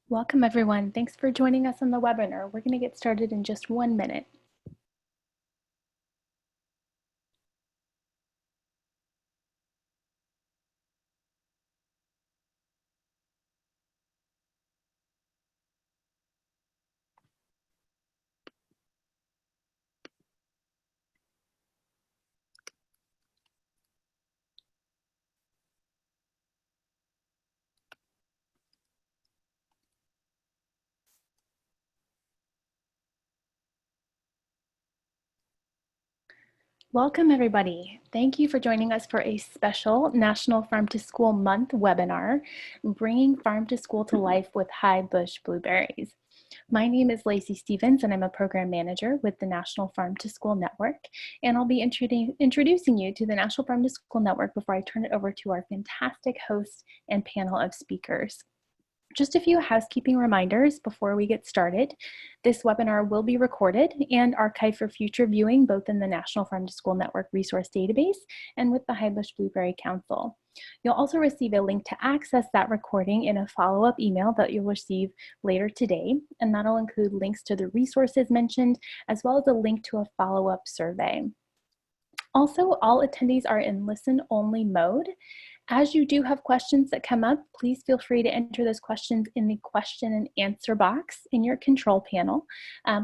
Welcome everyone. Thanks for joining us on the webinar. We're going to get started in just 1 minute. Welcome everybody. Thank you for joining us for a special National Farm to School Month webinar, Bringing Farm to School to Life with Highbush Blueberries. My name is Lacey Stevens and I'm a program manager with the National Farm to School Network. And I'll be introducing you to the National Farm to School Network before I turn it over to our fantastic host and panel of speakers. Just a few housekeeping reminders before we get started. This webinar will be recorded and archived for future viewing, both in the National Farm to School Network resource database and with the Highbush Blueberry Council. You'll also receive a link to access that recording in a follow-up email that you'll receive later today, and that'll include links to the resources mentioned, as well as a link to a follow-up survey. Also, all attendees are in listen-only mode. As you do have questions that come up, please feel free to enter those questions in the question and answer box in your control panel.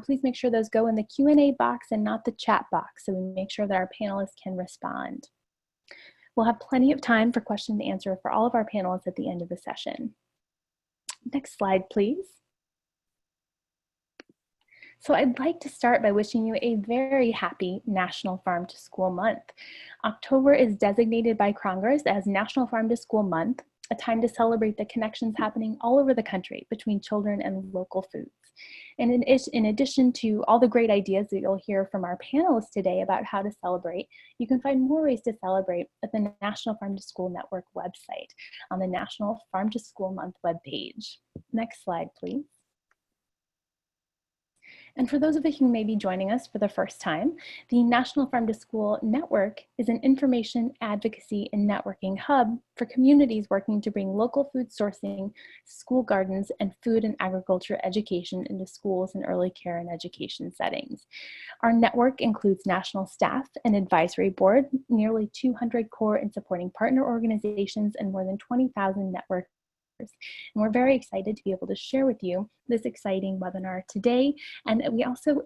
Please make sure those go in the Q&A box and not the chat box, so we make sure that our panelists can respond. We'll have plenty of time for question and answer for all of our panelists at the end of the session. Next slide, please. So I'd like to start by wishing you a very happy National Farm to School Month. October is designated by Congress as National Farm to School Month, a time to celebrate the connections happening all over the country between children and local foods. And in addition to all the great ideas that you'll hear from our panelists today about how to celebrate, you can find more ways to celebrate at the National Farm to School Network website on the National Farm to School Month webpage. Next slide, please. And for those of you who may be joining us for the first time, the National Farm to School Network is an information, advocacy, and networking hub for communities working to bring local food sourcing, school gardens, and food and agriculture education into schools and early care and education settings. Our network includes national staff and advisory board, nearly 200 core and supporting partner organizations, and more than 20,000 network. And we're very excited to be able to share with you this exciting webinar today. And we also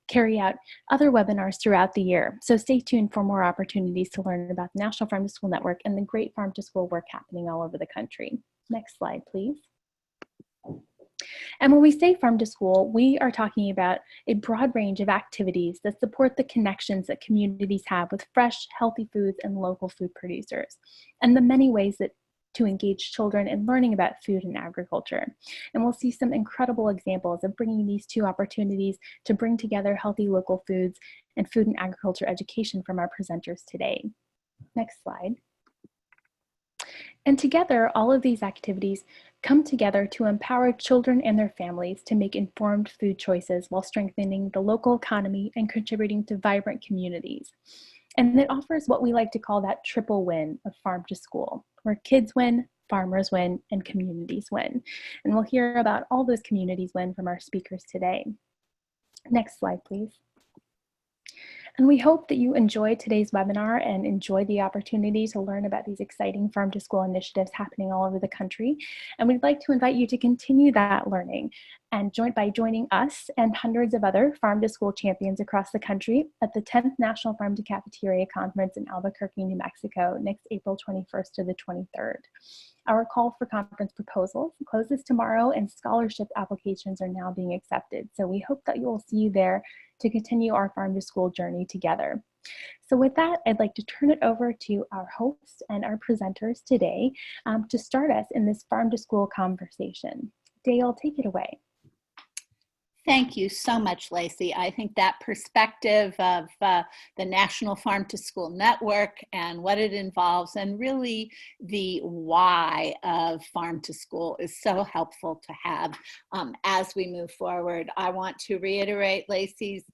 carry out other webinars throughout the year. So stay tuned for more opportunities to learn about the National Farm to School Network and the great farm to school work happening all over the country. Next slide, please. And when we say farm to school, we are talking about a broad range of activities that support the connections that communities have with fresh, healthy foods and local food producers, and the many ways that to engage children in learning about food and agriculture. And we'll see some incredible examples of bringing these two opportunities to bring together healthy local foods and food and agriculture education from our presenters today. Next slide. And together, all of these activities come together to empower children and their families to make informed food choices while strengthening the local economy and contributing to vibrant communities. And it offers what we like to call that triple win of farm to school, where kids win, farmers win, and communities win. And we'll hear about all those communities win from our speakers today. Next slide, please. And we hope that you enjoyed today's webinar and enjoy the opportunity to learn about these exciting farm to school initiatives happening all over the country. And we'd like to invite you to continue that learning and by joining us and hundreds of other farm to school champions across the country at the 10th National Farm to Cafeteria Conference in Albuquerque, New Mexico, next April 21st to the 23rd. Our call for conference proposals closes tomorrow and scholarship applications are now being accepted. So we hope that you will see you there to continue our farm to school journey together. So with that, I'd like to turn it over to our hosts and our presenters today to start us in this farm to school conversation. Dale, take it away. Thank you so much, Lacey. I think that perspective of the National Farm to School Network and what it involves and really the why of farm to school is so helpful to have as we move forward. I want to reiterate Lacey's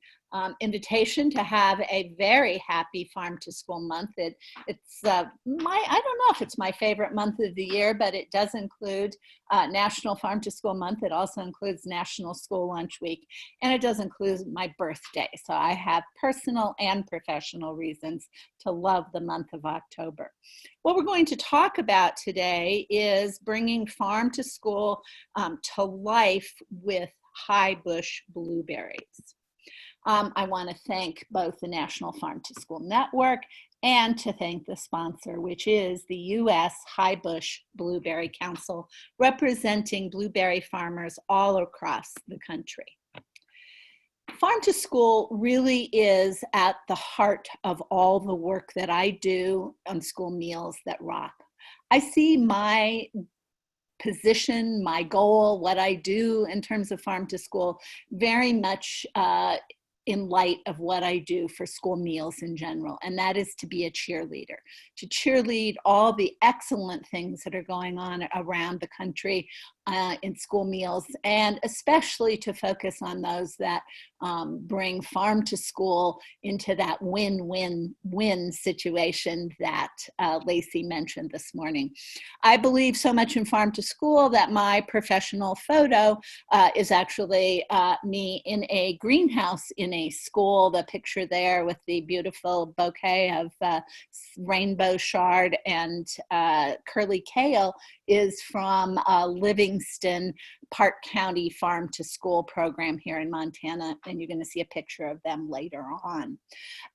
invitation to have a very happy Farm to School month. It's I don't know if it's my favorite month of the year, but it does include National Farm to School Month. It also includes National School Lunch Week, and it does include my birthday. So I have personal and professional reasons to love the month of October. What we're going to talk about today is bringing farm to school to life with Highbush blueberries. I want to thank both the National Farm to School Network and to thank the sponsor, which is the U.S. Highbush Blueberry Council, representing blueberry farmers all across the country. Farm to School really is at the heart of all the work that I do on School Meals That Rock. I see my position, my goal, what I do in terms of Farm to School very much in light of what I do for school meals in general, and that is to be a cheerleader, to cheerlead all the excellent things that are going on around the country in school meals, and especially to focus on those that bring farm to school into that win-win-win situation that Lacey mentioned this morning. I believe so much in farm to school that my professional photo is actually me in a greenhouse in a school. The picture there with the beautiful bouquet of rainbow chard and curly kale is from Livingston Park County Farm to School program here in Montana, and you're going to see a picture of them later on.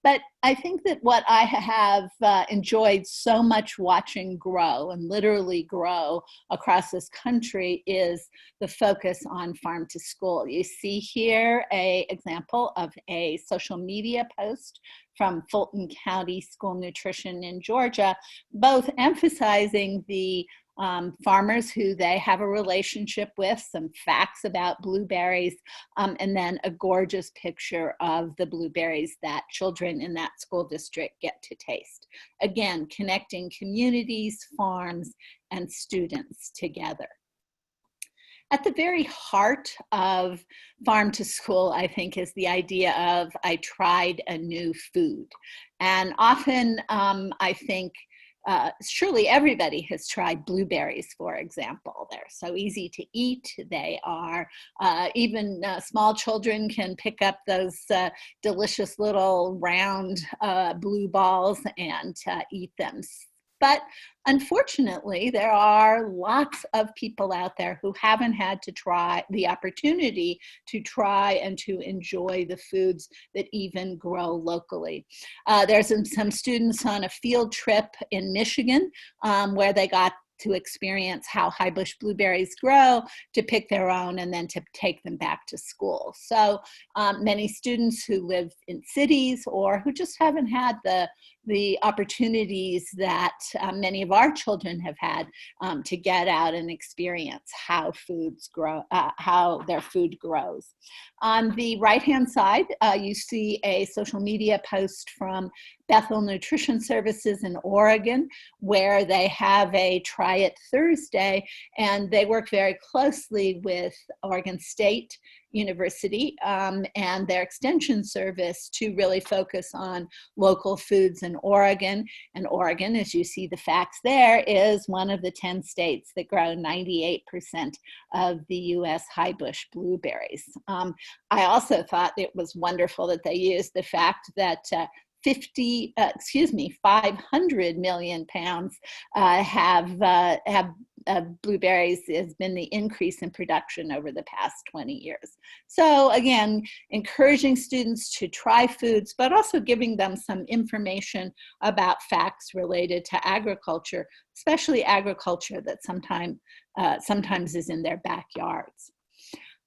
But I think that what I have enjoyed so much watching grow, and literally grow across this country, is the focus on farm to school. You see here an example of a social media post from Fulton County School Nutrition in Georgia, both emphasizing the farmers who they have a relationship with, some facts about blueberries, and then a gorgeous picture of the blueberries that children in that school district get to taste. Again, connecting communities, farms, and students together. At the very heart of farm to school, I think, is the idea of I tried a new food. And often I think surely everybody has tried blueberries, for example. They're so easy to eat. They are, even small children can pick up those delicious little round blue balls and eat them. But unfortunately, there are lots of people out there who haven't had to try the opportunity to try and to enjoy the foods that even grow locally. There's some students on a field trip in Michigan where they got to experience how Highbush blueberries grow, to pick their own, and then to take them back to school. So many students who live in cities or who just haven't had the opportunities that many of our children have had to get out and experience how foods grow, how their food grows. On the right-hand side, you see a social media post from Bethel Nutrition Services in Oregon, where they have a Try It Thursday, and they work very closely with Oregon State University and their extension service to really focus on local foods in Oregon. And Oregon, as you see the facts there, is one of the 10 states that grow 98% of the U.S. Highbush blueberries. I also thought it was wonderful that they used the fact that 500 million pounds blueberries has been the increase in production over the past 20 years. So again, encouraging students to try foods, but also giving them some information about facts related to agriculture, especially agriculture that sometimes is in their backyards.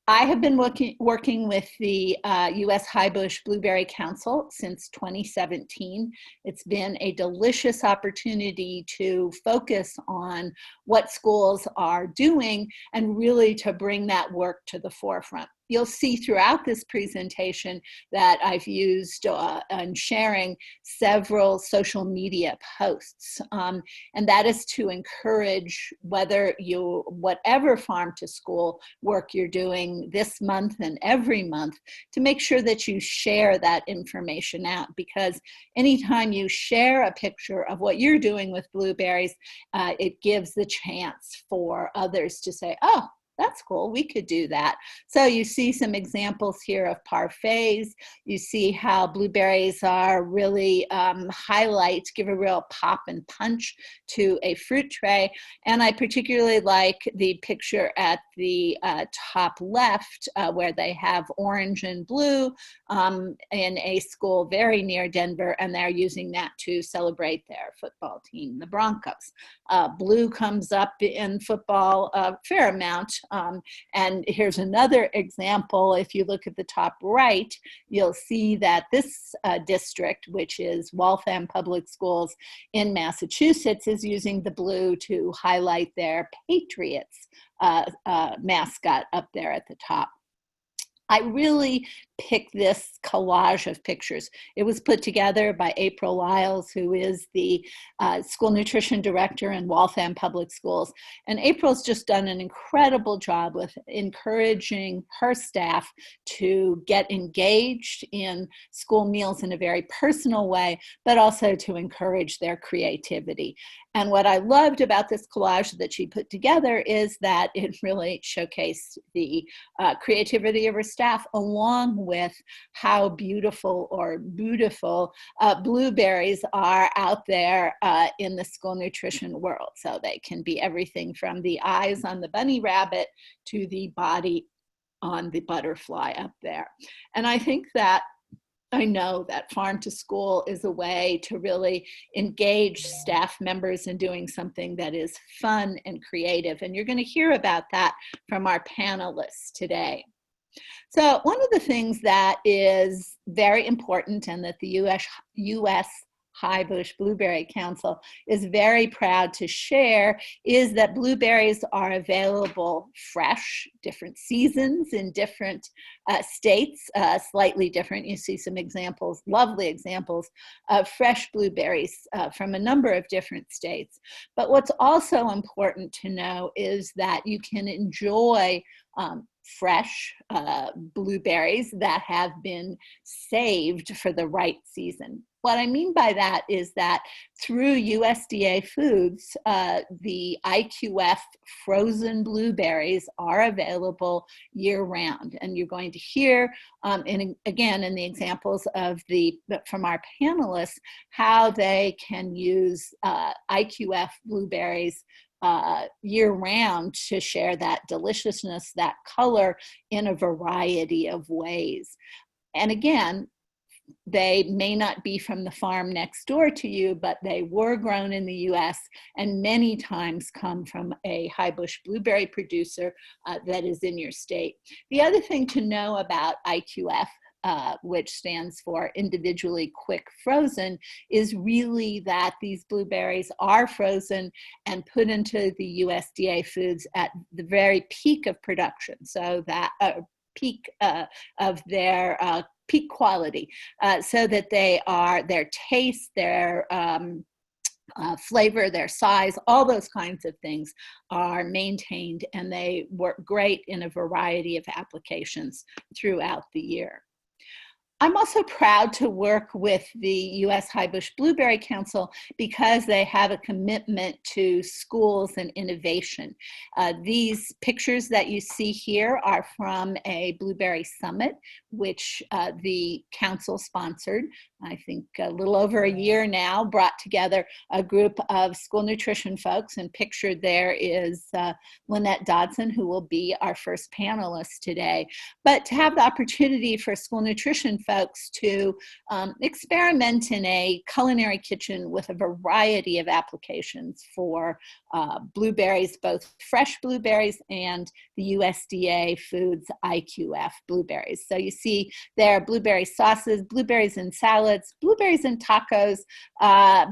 I have been working with the U.S. Highbush Blueberry Council since 2017. It's been a delicious opportunity to focus on what schools are doing and really to bring that work to the forefront. you'll see throughout this presentation that I've used on sharing several social media posts. And that is to encourage whatever farm to school work you're doing this month and every month, to make sure that you share that information out, because anytime you share a picture of what you're doing with blueberries, it gives the chance for others to say, oh, that's cool, we could do that. So you see some examples here of parfaits. You see how blueberries are really give a real pop and punch to a fruit tray. And I particularly like the picture at the top left where they have orange and blue in a school very near Denver, and they're using that to celebrate their football team, the Broncos. Blue comes up in football a fair amount. And here's another example. If you look at the top right, you'll see that this district, which is Waltham Public Schools in Massachusetts, is using the blue to highlight their Patriots mascot up there at the top. I really picked this collage of pictures. It was put together by April Lyles, who is the school nutrition director in Waltham Public Schools. And April's just done an incredible job with encouraging her staff to get engaged in school meals in a very personal way, but also to encourage their creativity. And what I loved about this collage that she put together is that it really showcased the creativity of her staff, along with how beautiful blueberries are out there in the school nutrition world. So they can be everything from the eyes on the bunny rabbit to the body on the butterfly up there. And I know that farm to school is a way to really engage staff members in doing something that is fun and creative. And you're going to hear about that from our panelists today. So one of the things that is very important, and that the U.S. Highbush Blueberry Council is very proud to share, is that blueberries are available fresh, different seasons in different states, slightly different. You see some examples, lovely examples of fresh blueberries from a number of different states. But what's also important to know is that you can enjoy fresh blueberries that have been saved for the right season. What I mean by that is that through USDA Foods, the IQF frozen blueberries are available year-round. And you're going to hear, again, in the examples from our panelists, how they can use IQF blueberries year-round to share that deliciousness, that color, in a variety of ways. And again, they may not be from the farm next door to you, but they were grown in the US and many times come from a Highbush blueberry producer that is in your state. The other thing to know about IQF, which stands for individually quick frozen, is really that these blueberries are frozen and put into the USDA Foods at the very peak of production, so that peak of their peak quality, so that their taste, their flavor, their size, all those kinds of things are maintained, and they work great in a variety of applications throughout the year. I'm also proud to work with the U.S. Highbush Blueberry Council because they have a commitment to schools and innovation. These pictures that you see here are from a Blueberry Summit, which the council sponsored, I think a little over a year now, brought together a group of school nutrition folks, and pictured there is Lynette Dodson, who will be our first panelist today. But to have the opportunity for school nutrition folks to experiment in a culinary kitchen with a variety of applications for blueberries, both fresh blueberries and the USDA Foods IQF blueberries. So you see there blueberry sauces, blueberries in salads, blueberries in tacos,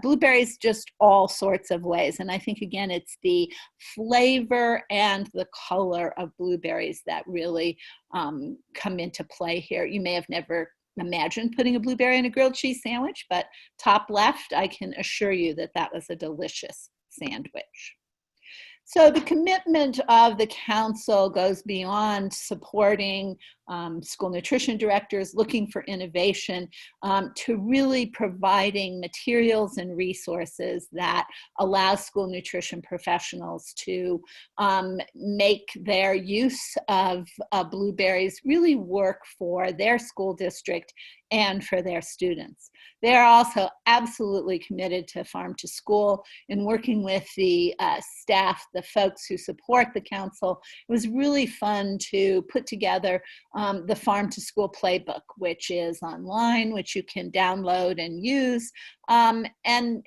blueberries just all sorts of ways. And I think, again, it's the flavor and the color of blueberries that really come into play here. You may have never imagined putting a blueberry in a grilled cheese sandwich, but top left, I can assure you that that was a delicious sandwich. So the commitment of the council goes beyond supporting school nutrition directors looking for innovation to really providing materials and resources that allow school nutrition professionals to make their use of blueberries really work for their school district and for their students. They are also absolutely committed to Farm to School and working with the staff, the folks who support the council. It was really fun to put together the Farm to School playbook, which is online, which you can download and use. And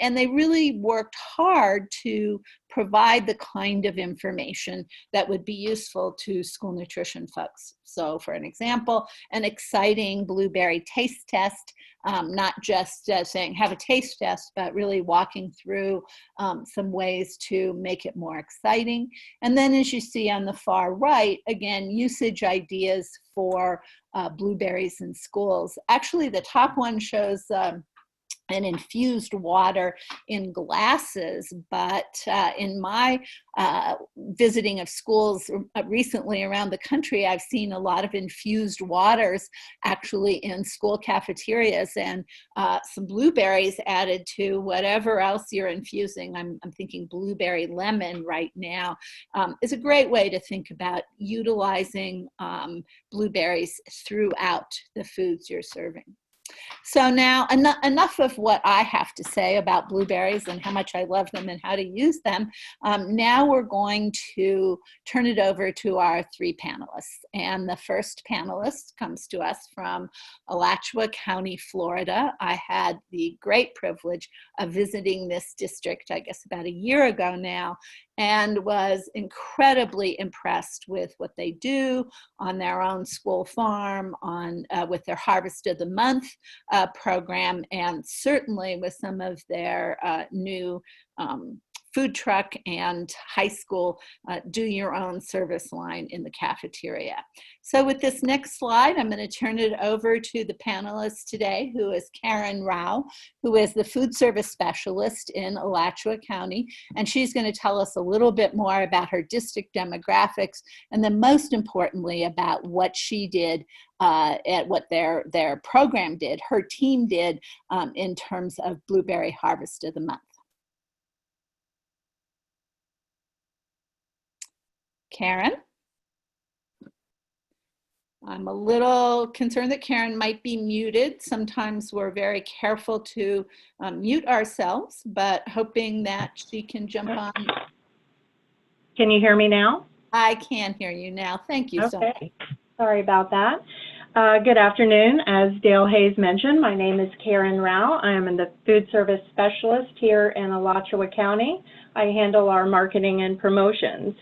they really worked hard to provide the kind of information that would be useful to school nutrition folks. So for an example, an exciting blueberry taste test, not just saying have a taste test, but really walking through some ways to make it more exciting. And then as you see on the far right, again, usage ideas for blueberries in schools. Actually, the top one shows and infused water in glasses, but in my visiting of schools recently around the country, I've seen a lot of infused waters actually in school cafeterias, and some blueberries added to whatever else you're infusing. I'm thinking blueberry lemon right now is a great way to think about utilizing blueberries throughout the foods you're serving. So now enough of what I have to say about blueberries and how much I love them and how to use them. Now we're going to turn it over to our three panelists. And the first panelist comes to us from Alachua County, Florida. I had the great privilege of visiting this district, I guess about a year ago now, and was incredibly impressed with what they do on their own school farm, with their Harvest of the Month program, and certainly with some of their new food truck and high school do your own service line in the cafeteria. So with this next slide, I'm going to turn it over to the panelist today, who is Karen Rao, who is the food service specialist in Alachua County. And she's going to tell us a little bit more about her district demographics, and then most importantly about what she did at what their program did, her team did in terms of Blueberry Harvest of the Month. Karen? I'm a little concerned that Karen might be muted. Sometimes we're very careful to mute ourselves, but hoping that she can jump on. Can you hear me now? I can hear you now. Thank you so much. Okay. Sorry about that. Good afternoon. As Dale Hayes mentioned, my name is Karen Rao. I am the food service specialist here in Alachua County. I handle our marketing and promotions.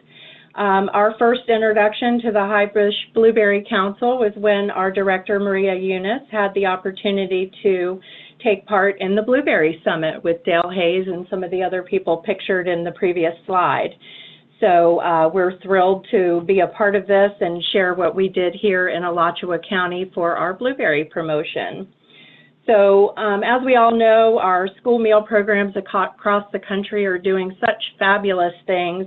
Our first introduction to the Highbush Blueberry Council was when our director, Maria Eunice, had the opportunity to take part in the Blueberry Summit with Dale Hayes and some of the other people pictured in the previous slide. So we're thrilled to be a part of this and share what we did here in Alachua County for our blueberry promotion. So as we all know, our school meal programs across the country are doing such fabulous things,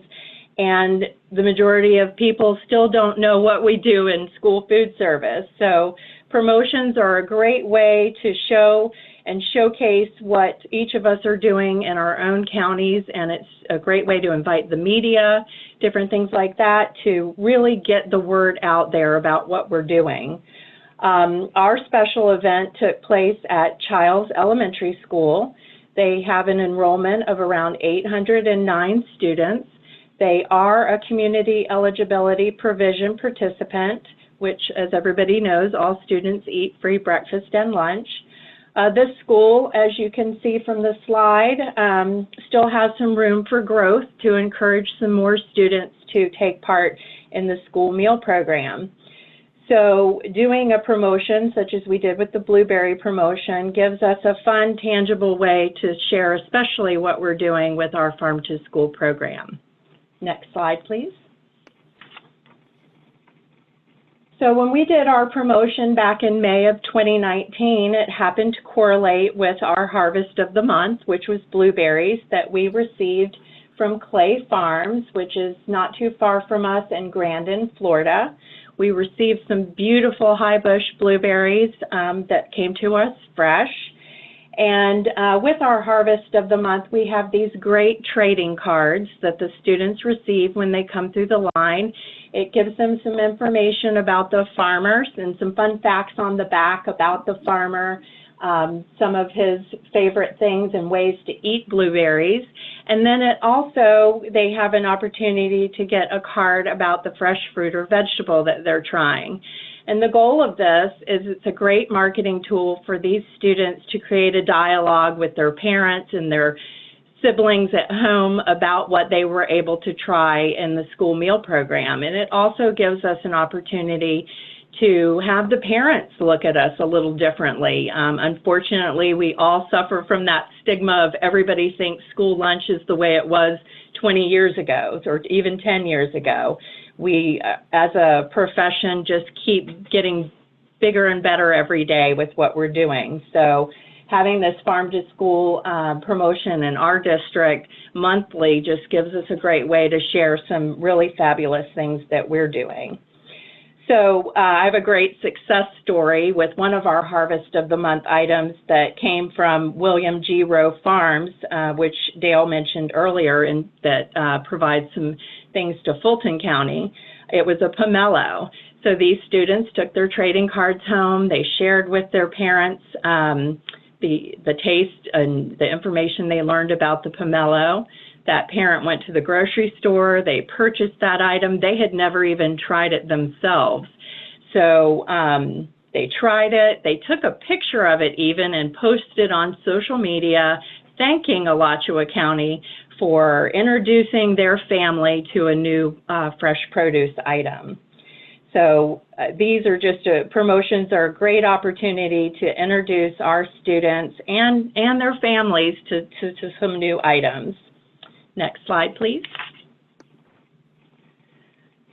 and the majority of people still don't know what we do in school food service. So promotions are a great way to show and showcase what each of us are doing in our own counties, and it's a great way to invite the media, different things like that, to really get the word out there about what we're doing. Our special event took place at Childs Elementary School. They have an enrollment of around 809 students. They are a community eligibility provision participant, which, as everybody knows, all students eat free breakfast and lunch. This school, as you can see from the slide, still has some room for growth to encourage some more students to take part in the school meal program. So doing a promotion such as we did with the blueberry promotion gives us a fun, tangible way to share especially what we're doing with our Farm to School program. Next slide, please. So when we did our promotion back in May of 2019, it happened to correlate with our Harvest of the Month, which was blueberries that we received from Clay Farms, which is not too far from us in Grandin, Florida. We received some beautiful Highbush blueberries that came to us fresh. And with our Harvest of the Month, we have these great trading cards that the students receive when they come through the line. It gives them some information about the farmers and some fun facts on the back about the farmer, some of his favorite things and ways to eat blueberries. And then it also, they have an opportunity to get a card about the fresh fruit or vegetable that they're trying. And the goal of this is it's a great marketing tool for these students to create a dialogue with their parents and their siblings at home about what they were able to try in the school meal program. And it also gives us an opportunity to have the parents look at us a little differently. Unfortunately, we all suffer from that stigma of everybody thinks school lunch is the way it was 20 years ago or even 10 years ago. We, as a profession, just keep getting bigger and better every day with what we're doing. So having this farm to school promotion in our district monthly just gives us a great way to share some really fabulous things that we're doing. So I have a great success story with one of our Harvest of the Month items that came from William G. Rowe Farms, which Dale mentioned earlier, and that provides some things to Fulton County. It was a pomelo. So these students took their trading cards home. They shared with their parents the taste and the information they learned about the pomelo. That parent went to the grocery store, they purchased that item. They had never even tried it themselves. So they tried it, they took a picture of it even and posted it on social media, thanking Alachua County for introducing their family to a new fresh produce item. So these are just promotions are a great opportunity to introduce our students and their families to some new items. Next slide, please.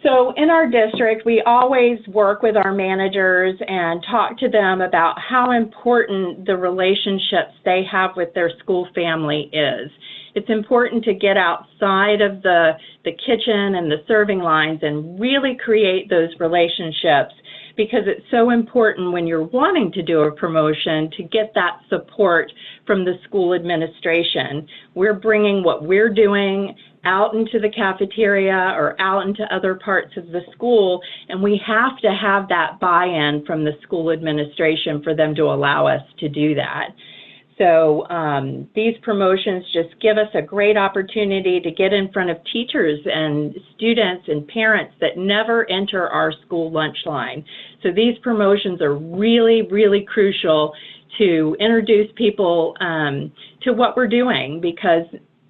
So in our district, we always work with our managers and talk to them about how important the relationships they have with their school family is. It's important to get outside of the kitchen and the serving lines and really create those relationships, because it's so important when you're wanting to do a promotion to get that support from the school administration. We're bringing what we're doing out into the cafeteria or out into other parts of the school, and we have to have that buy-in from the school administration for them to allow us to do that. So these promotions just give us a great opportunity to get in front of teachers and students and parents that never enter our school lunch line. So these promotions are really, really crucial to introduce people to what we're doing, because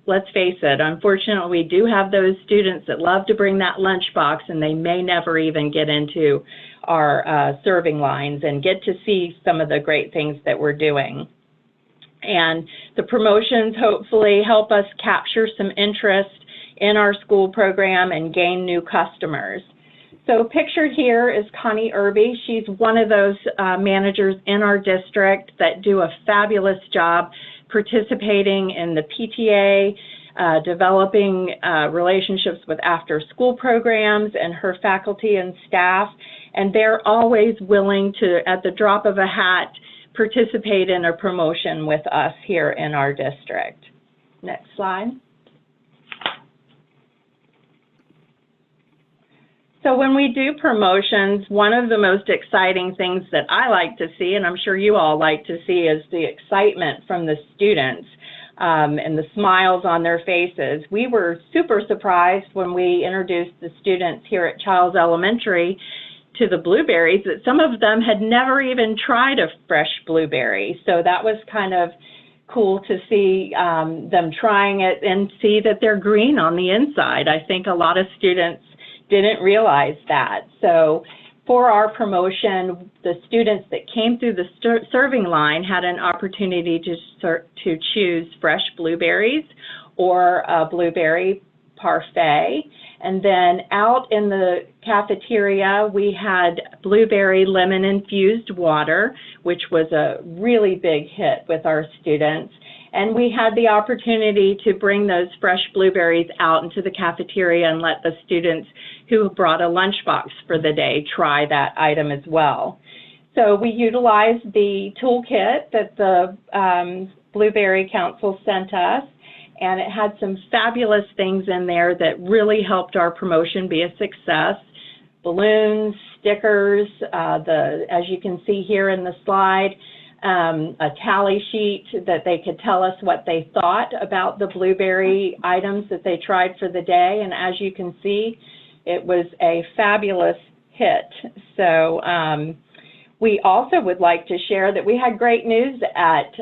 let's face it, unfortunately, we do have those students that love to bring that lunchbox and they may never even get into our serving lines and get to see some of the great things that we're doing. And the promotions hopefully help us capture some interest in our school program and gain new customers. So pictured here is Connie Irby. She's one of those managers in our district that do a fabulous job participating in the PTA, developing relationships with after-school programs and her faculty and staff. And they're always willing to, at the drop of a hat, participate in a promotion with us here in our district. Next slide. So when we do promotions, one of the most exciting things that I like to see, and I'm sure you all like to see, is the excitement from the students and the smiles on their faces. We were super surprised when we introduced the students here at Childs Elementary to the blueberries that some of them had never even tried a fresh blueberry. So that was kind of cool to see them trying it and see that they're green on the inside. I think a lot of students didn't realize that. So for our promotion, the students that came through the serving line had an opportunity to choose fresh blueberries or a blueberry parfait. And then out in the cafeteria, we had blueberry lemon infused water, which was a really big hit with our students. And we had the opportunity to bring those fresh blueberries out into the cafeteria and let the students who brought a lunchbox for the day try that item as well. So we utilized the toolkit that the Blueberry Council sent us, and it had some fabulous things in there that really helped our promotion be a success. Balloons, stickers, as you can see here in the slide, a tally sheet that they could tell us what they thought about the blueberry items that they tried for the day. And as you can see, it was a fabulous hit. So we also would like to share that we had great news at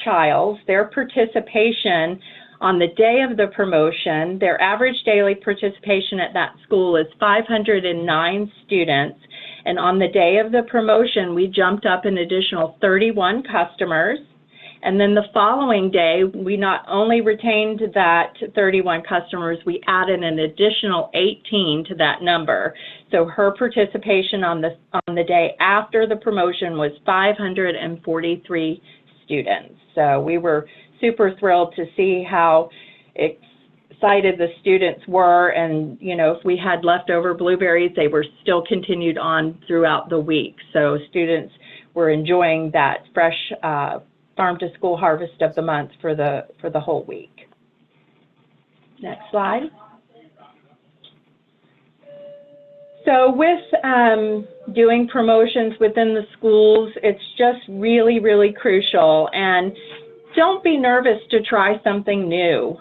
Childs. Their participation on the day of the promotion, their average daily participation at that school is 509 students. And on the day of the promotion, we jumped up an additional 31 customers. And then the following day, we not only retained that 31 customers, we added an additional 18 to that number. So her participation on the day after the promotion was 543 students. So we were super thrilled to see how excited the students were, and you know, if we had leftover blueberries, they were still continued on throughout the week. So students were enjoying that fresh farm to school harvest of the month for the whole week. Next slide. So with doing promotions within the schools, it's just really, really crucial. And don't be nervous to try something new.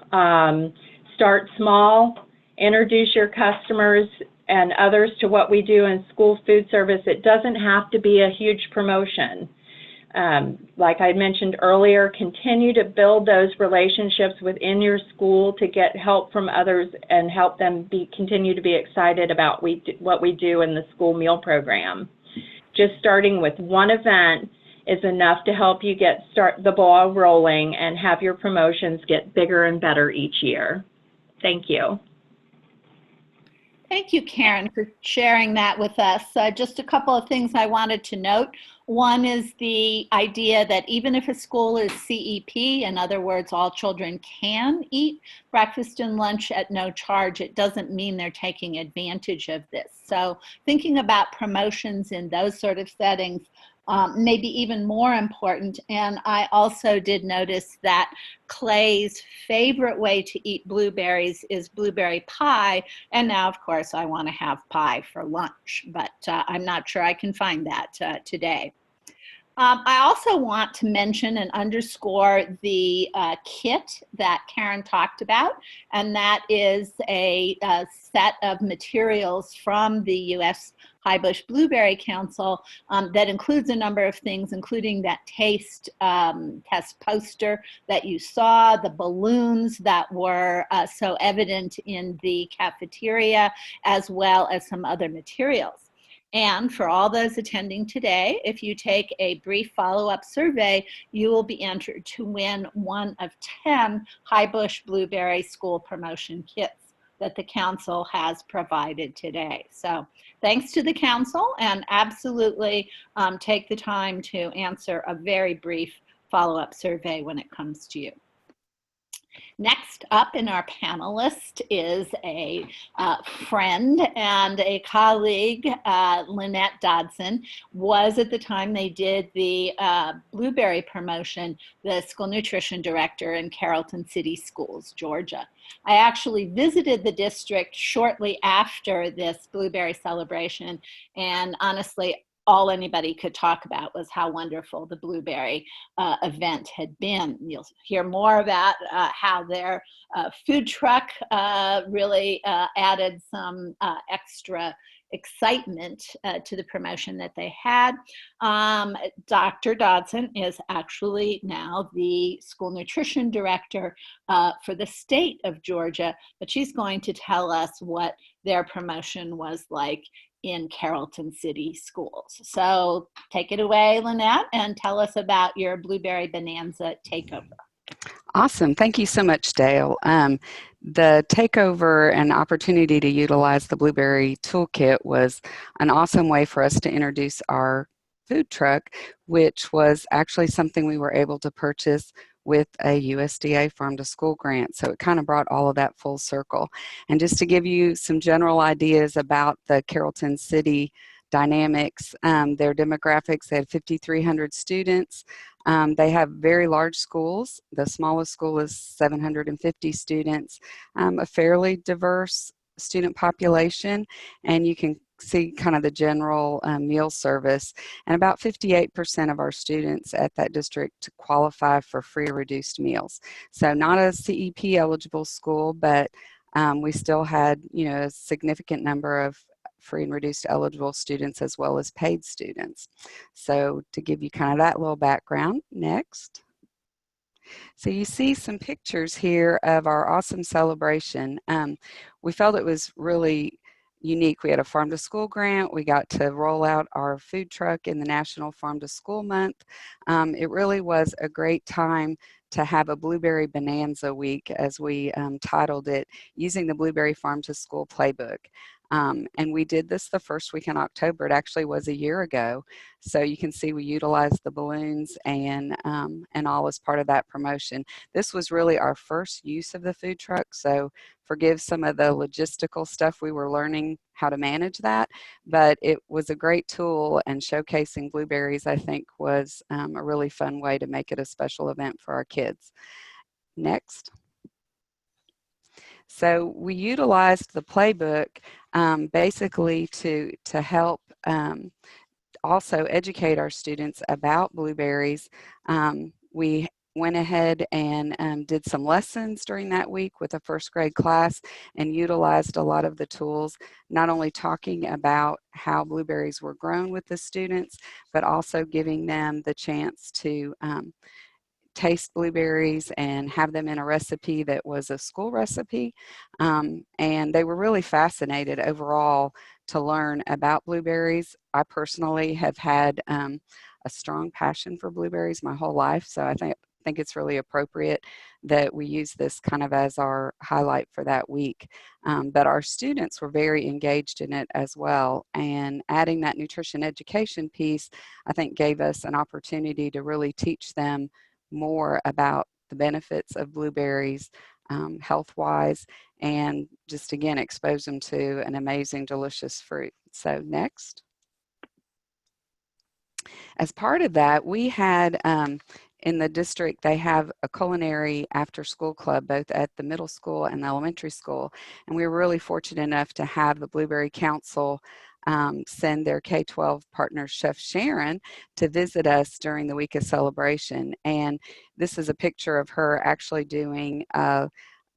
Start small, introduce your customers and others to what we do in school food service. It doesn't have to be a huge promotion. Like I mentioned earlier, continue to build those relationships within your school to get help from others and help them continue to be excited about what we do in the school meal program. Just starting with one event is enough to help you start the ball rolling and have your promotions get bigger and better each year. Thank you. Thank you, Karen, for sharing that with us. Just a couple of things I wanted to note. One is the idea that even if a school is CEP, in other words, all children can eat breakfast and lunch at no charge, it doesn't mean they're taking advantage of this. So thinking about promotions in those sort of settings may be even more important. And I also did notice that Clay's favorite way to eat blueberries is blueberry pie. And now, of course, I want to have pie for lunch, but I'm not sure I can find that today. I also want to mention and underscore the kit that Karen talked about, and that is a set of materials from the U.S. Highbush Blueberry Council that includes a number of things, including that taste test poster that you saw, the balloons that were so evident in the cafeteria, as well as some other materials. And for all those attending today, if you take a brief follow-up survey, you will be entered to win one of 10 Highbush Blueberry School Promotion Kits that the Council has provided today. So thanks to the Council, and absolutely take the time to answer a very brief follow-up survey when it comes to you. Next up in our panelist is a friend and a colleague, Lynette Dodson, was at the time they did the Blueberry promotion, the school nutrition director in Carrollton City Schools, Georgia. I actually visited the district shortly after this Blueberry celebration, and honestly, all anybody could talk about was how wonderful the Blueberry event had been. You'll hear more about how their food truck really added some extra excitement to the promotion that they had. Dr. Dodson is actually now the school nutrition director for the state of Georgia, but she's going to tell us what their promotion was like in Carrollton City Schools. So take it away, Lynette, and tell us about your Blueberry Bonanza takeover. Awesome. Thank you so much, Dale. The takeover and opportunity to utilize the Blueberry Toolkit was an awesome way for us to introduce our food truck, which was actually something we were able to purchase with a USDA Farm to School grant. So it kind of brought all of that full circle. And just to give you some general ideas about the Carrollton City dynamics, their demographics, they had 5,300 students. They have very large schools. The smallest school is 750 students, a fairly diverse student population, and you can see kind of the general meal service. And about 58% of our students at that district qualify for free or reduced meals. So not a CEP eligible school, but we still had, a significant number of free and reduced eligible students as well as paid students. So to give you kind of that little background, next. So you see some pictures here of our awesome celebration. We felt it was really unique. We had a Farm to School grant. We got to roll out our food truck in the National Farm to School Month. It really was a great time to have a Blueberry Bonanza Week, as we titled it, using the Blueberry Farm to School playbook. And we did this the first week in October. It actually was a year ago. So you can see we utilized the balloons and all as part of that promotion. This was really our first use of the food truck. So forgive some of the logistical stuff. We were learning how to manage that, but it was a great tool, and showcasing blueberries, I think, was a really fun way to make it a special event for our kids. Next. So we utilized the playbook basically to help also educate our students about blueberries. We went ahead and did some lessons during that week with a first grade class and utilized a lot of the tools, not only talking about how blueberries were grown with the students, but also giving them the chance to taste blueberries and have them in a recipe that was a school recipe. And they were really fascinated overall to learn about blueberries. I personally have had a strong passion for blueberries my whole life, so I think it's really appropriate that we use this kind of as our highlight for that week. But our students were very engaged in it as well, and adding that nutrition education piece, I think, gave us an opportunity to really teach them more about the benefits of blueberries health-wise, and just again expose them to an amazing, delicious fruit. So next. As part of that, we had in the district, they have a culinary after-school club, both at the middle school and the elementary school. And we were really fortunate enough to have the Blueberry Council send their K-12 partner, Chef Sharon, to visit us during the week of celebration. And this is a picture of her actually doing a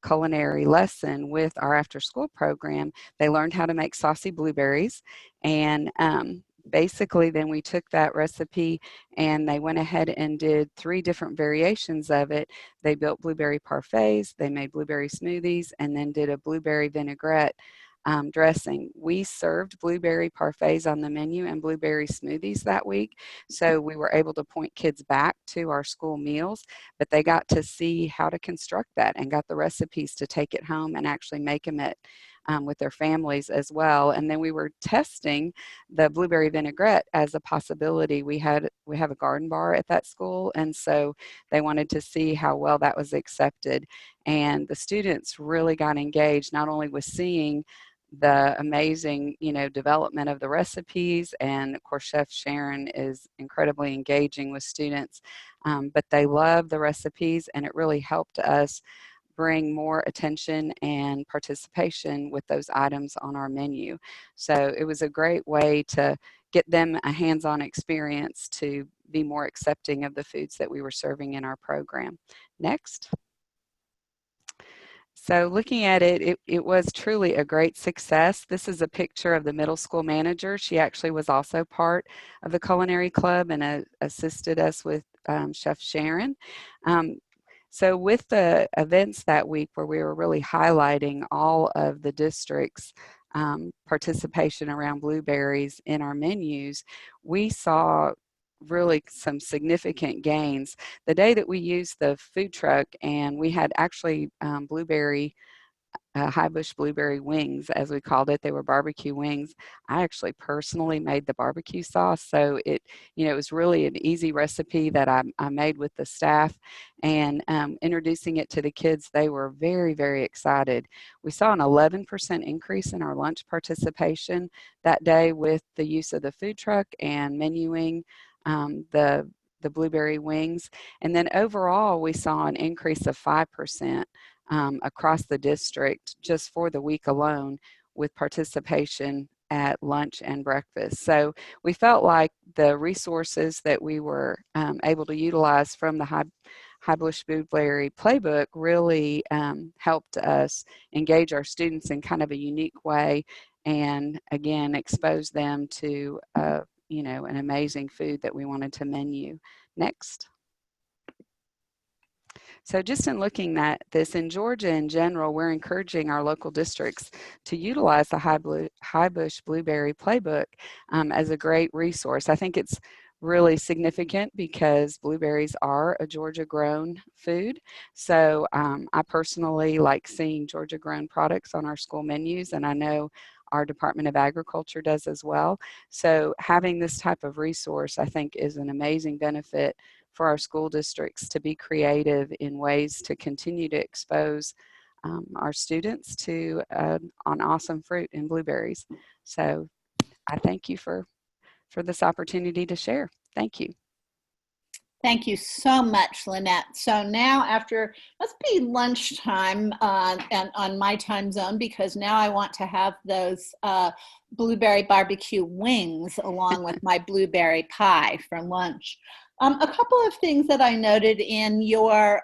culinary lesson with our after-school program. They learned how to make saucy blueberries, and basically then we took that recipe and they went ahead and did 3 different variations of it. They built blueberry parfaits, they made blueberry smoothies, and then did a blueberry vinaigrette dressing. We served blueberry parfaits on the menu and blueberry smoothies that week, so we were able to point kids back to our school meals, but they got to see how to construct that and got the recipes to take it home and actually make them with their families as well. And then we were testing the blueberry vinaigrette as a possibility. We have a garden bar at that school, and so they wanted to see how well that was accepted. And the students really got engaged, not only with seeing the amazing, development of the recipes, and of course Chef Sharon is incredibly engaging with students, but they love the recipes, and it really helped us bring more attention and participation with those items on our menu. So it was a great way to get them a hands-on experience to be more accepting of the foods that we were serving in our program. Next. So looking at it, it was truly a great success. This is a picture of the middle school manager. She actually was also part of the culinary club and assisted us with Chef Sharon. So with the events that week, where we were really highlighting all of the district's participation around blueberries in our menus, we saw really some significant gains. The day that we used the food truck, and we had actually blueberry Highbush blueberry wings, as we called it. They were barbecue wings. I actually personally made the barbecue sauce, so it was really an easy recipe that I made with the staff, and introducing it to the kids, they were very, very excited. We saw an 11% increase in our lunch participation that day with the use of the food truck and menuing the blueberry wings, and then overall we saw an increase of 5%. Across the district just for the week alone with participation at lunch and breakfast. So we felt like the resources that we were able to utilize from the Highbush Blueberry playbook really helped us engage our students in kind of a unique way, and again expose them to an amazing food that we wanted to menu. Next. So just in looking at this, in Georgia in general, we're encouraging our local districts to utilize the Highbush Blueberry Playbook as a great resource. I think it's really significant because blueberries are a Georgia-grown food. So I personally like seeing Georgia-grown products on our school menus, and I know our Department of Agriculture does as well. So having this type of resource, I think, is an amazing benefit for our school districts to be creative in ways to continue to expose our students to an awesome fruit in blueberries. So I thank you for this opportunity to share. Thank you. Thank you so much, Lynette. So now after, must be lunchtime and on my time zone, because now I want to have those blueberry barbecue wings along with my blueberry pie for lunch. A couple of things that I noted in your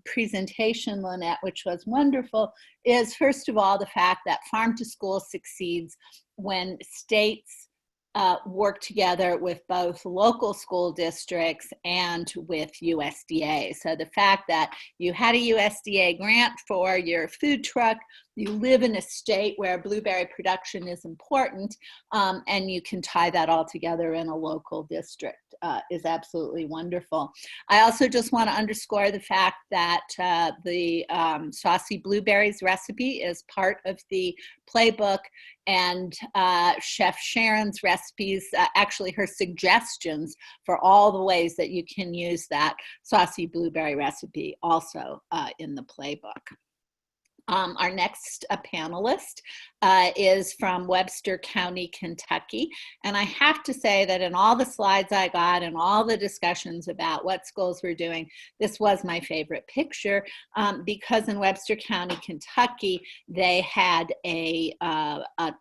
presentation, Lynette, which was wonderful, is first of all the fact that Farm to School succeeds when states work together with both local school districts and with USDA. So the fact that you had a USDA grant for your food truck, you live in a state where blueberry production is important, and you can tie that all together in a local district is absolutely wonderful. I also just want to underscore the fact that the saucy blueberries recipe is part of the playbook, and Chef Sharon's recipes, actually her suggestions for all the ways that you can use that saucy blueberry recipe also in the playbook. Our next panelist is from Webster County, Kentucky. And I have to say that in all the slides I got and all the discussions about what schools were doing, this was my favorite picture because in Webster County, Kentucky, they had an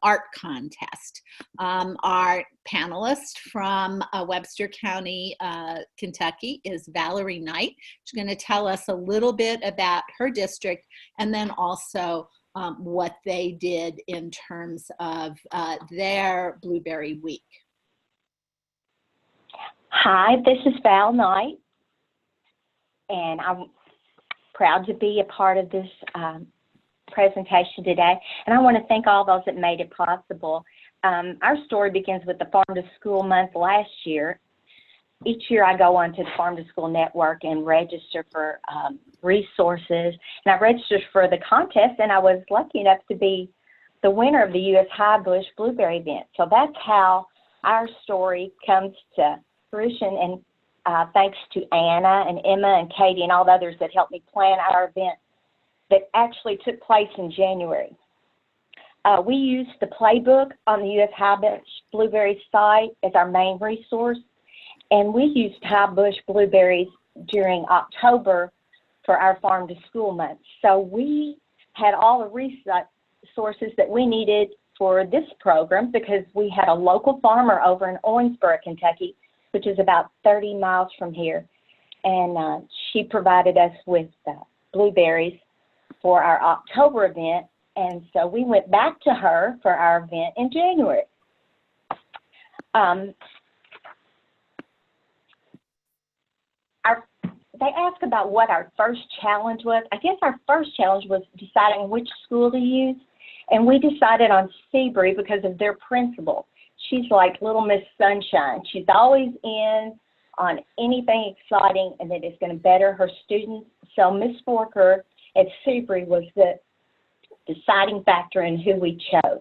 art contest. Our panelist from Webster County, Kentucky is Valerie Knight. She's going to tell us a little bit about her district and then also what they did in terms of their Blueberry Week. Hi, this is Val Knight, and I'm proud to be a part of this presentation today. And I want to thank all those that made it possible. Our story begins with the Farm to School month last year. Each year I go onto the Farm to School network and register for resources. And I registered for the contest, and I was lucky enough to be the winner of the U.S. Highbush Blueberry event. So that's how our story comes to fruition. And thanks to Anna and Emma and Katie and all the others that helped me plan our event that actually took place in January. We used the playbook on the U.S. Highbush Blueberry site as our main resource, and we used Highbush blueberries during October for our Farm to School month. So we had all the resources that we needed for this program because we had a local farmer over in Owensboro, Kentucky, which is about 30 miles from here, and she provided us with blueberries for our October event. And so we went back to her for our event in January. They asked about what our first challenge was. I guess our first challenge was deciding which school to use. And we decided on Seabury because of their principal. She's like little Miss Sunshine. She's always in on anything exciting and that is going to better her students. So Ms. Forker at Seabury was the deciding factor in who we chose.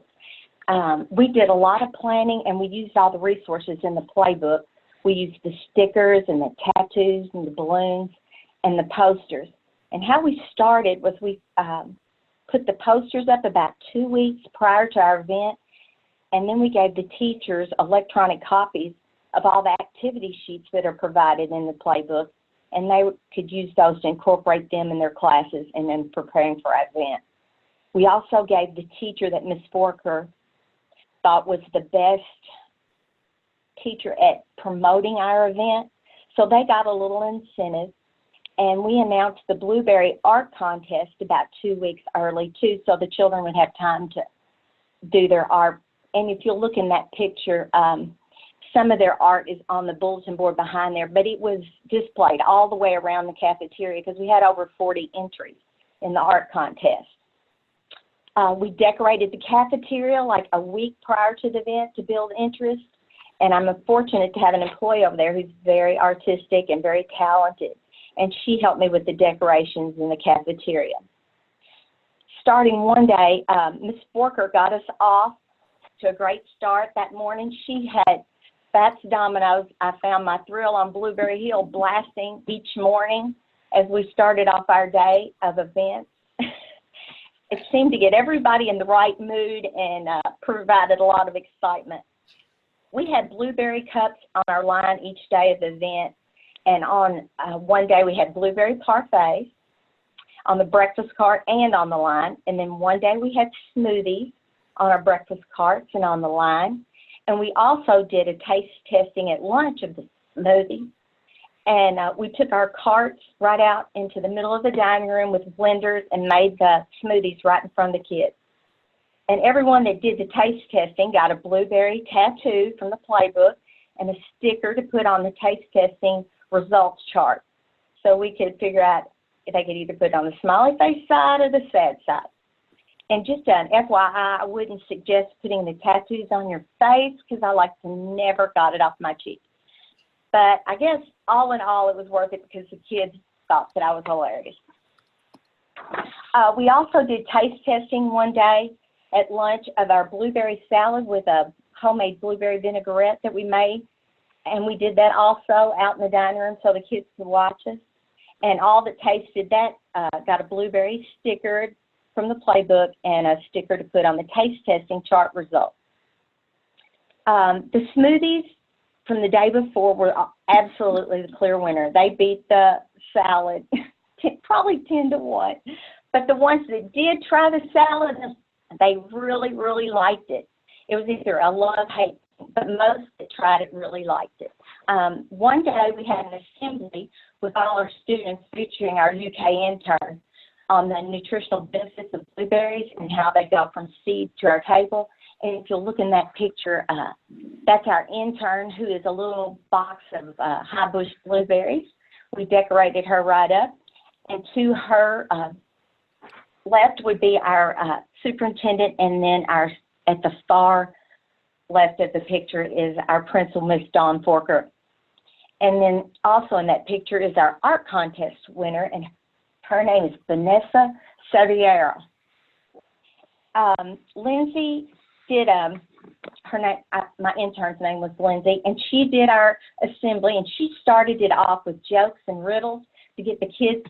We did a lot of planning, and we used all the resources in the playbook. We used the stickers and the tattoos and the balloons and the posters. And how we started was we put the posters up about 2 weeks prior to our event, and then we gave the teachers electronic copies of all the activity sheets that are provided in the playbook, and they could use those to incorporate them in their classes and then preparing for our event. We also gave the teacher that Ms. Forker thought was the best teacher at promoting our event, so they got a little incentive, and we announced the Blueberry Art Contest about 2 weeks early too, so the children would have time to do their art. And if you'll look in that picture, some of their art is on the bulletin board behind there, but it was displayed all the way around the cafeteria because we had over 40 entries in the art contest. We decorated the cafeteria like a week prior to the event to build interest, and I'm fortunate to have an employee over there who's very artistic and very talented, and she helped me with the decorations in the cafeteria. Starting one day, Ms. Forker got us off to a great start that morning. She had Fats Dominoes, I found my thrill on Blueberry Hill, blasting each morning as we started off our day of events. It seemed to get everybody in the right mood and provided a lot of excitement. We had blueberry cups on our line each day of the event, and on one day we had blueberry parfaits on the breakfast cart and on the line, and then one day we had smoothies on our breakfast carts and on the line. And we also did a taste testing at lunch of the smoothie. And we took our carts right out into the middle of the dining room with blenders and made the smoothies right in front of the kids. And everyone that did the taste testing got a blueberry tattoo from the playbook and a sticker to put on the taste testing results chart. So we could figure out if they could either put it on the smiley face side or the sad side. And just an FYI, I wouldn't suggest putting the tattoos on your face because I like to never got it off my cheek. But I guess all in all, it was worth it because the kids thought that I was hilarious. We also did taste testing one day at lunch of our blueberry salad with a homemade blueberry vinaigrette that we made. And we did that also out in the dining room so the kids could watch us. And all that tasted that got a blueberry stickered from the playbook and a sticker to put on the taste testing chart results. The smoothies from the day before were absolutely the clear winner. They beat the salad probably 10-1. But the ones that did try the salad, they really, really liked it. It was either a love-hate, but most that tried it really liked it. One day we had an assembly with all our students featuring our UK intern on the nutritional benefits of blueberries and how they go from seed to our table. And if you'll look in that picture, that's our intern who is a little box of Highbush blueberries. We decorated her right up. And to her left would be our superintendent, and then at the far left of the picture is our principal, Miss Dawn Forker. And then also in that picture is our art contest winner, and her name is Vanessa Seviera. Lindsay did her name. My intern's name was Lindsay, and she did our assembly. And she started it off with jokes and riddles to get the kids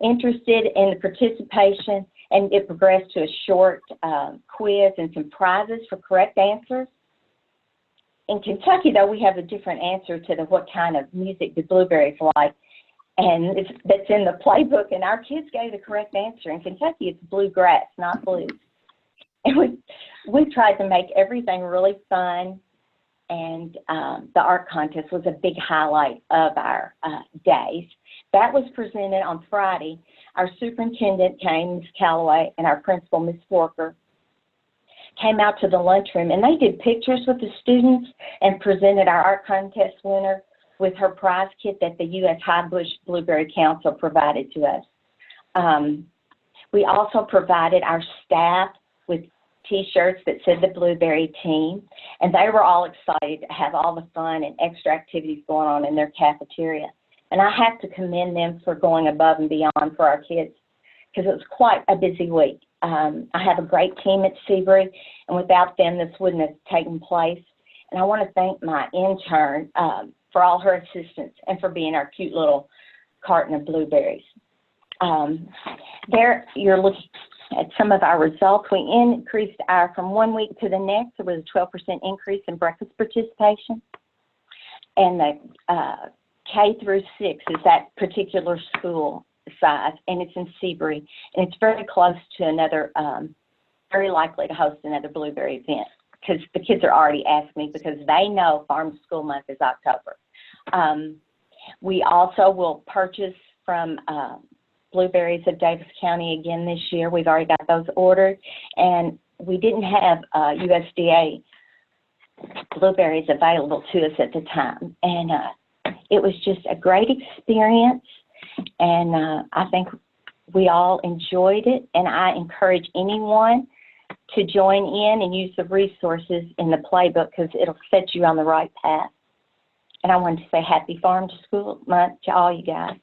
interested in the participation, and it progressed to a short quiz and some prizes for correct answers. In Kentucky, though, we have a different answer to what kind of music the blueberries like. And that's in the playbook, and our kids gave the correct answer. In Kentucky, it's bluegrass, not blues. And we tried to make everything really fun, and the art contest was a big highlight of our days. That was presented on Friday. Our superintendent came, Ms. Calloway, and our principal, Ms. Forker, came out to the lunchroom, and they did pictures with the students and presented our art contest winner with her prize kit that the U.S. Highbush Blueberry Council provided to us. We also provided our staff with T-shirts that said the Blueberry team, and they were all excited to have all the fun and extra activities going on in their cafeteria. And I have to commend them for going above and beyond for our kids, because it was quite a busy week. I have a great team at Seabury, and without them, this wouldn't have taken place. And I want to thank my intern for all her assistance and for being our cute little carton of blueberries. There, you're looking at some of our results. We increased from 1 week to the next. There was a 12% increase in breakfast participation. And the K through 6 is that particular school size, and it's in Seabury. And it's very close to another, very likely to host another Blueberry event, because the kids are already asking me, because they know Farm to School Month is October. We also will purchase from Blueberries of Davis County again this year. We've already got those ordered, and we didn't have USDA blueberries available to us at the time. And it was just a great experience, and I think we all enjoyed it, and I encourage anyone to join in and use the resources in the playbook, because it'll set you on the right path. And I wanted to say happy Farm to School Month to all you guys,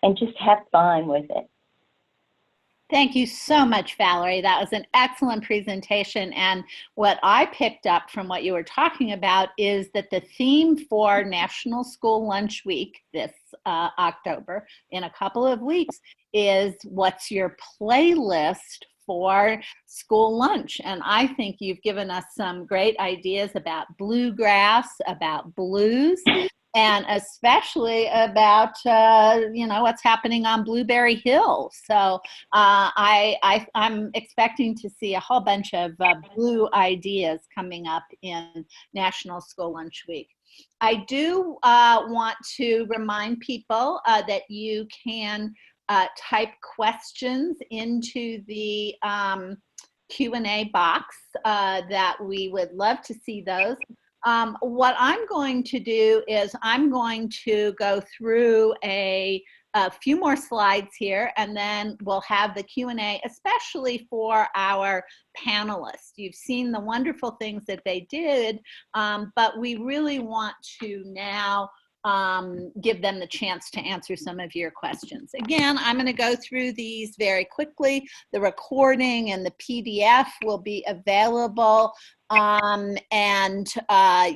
and just have fun with it. Thank you so much, Valerie. That was an excellent presentation. And what I picked up from what you were talking about is that the theme for National School Lunch Week this October, in a couple of weeks, is what's your playlist for school lunch. And I think you've given us some great ideas about bluegrass, about blues, and especially about, what's happening on Blueberry Hill. So I'm expecting to see a whole bunch of blue ideas coming up in National School Lunch Week. I do want to remind people that you can type questions into the Q&A box, that we would love to see those. What I'm going to do is I'm going to go through a few more slides here, and then we'll have the Q&A, especially for our panelists. You've seen the wonderful things that they did, but we really want to now give them the chance to answer some of your questions. Again, I'm going to go through these very quickly. The recording and the PDF will be available, and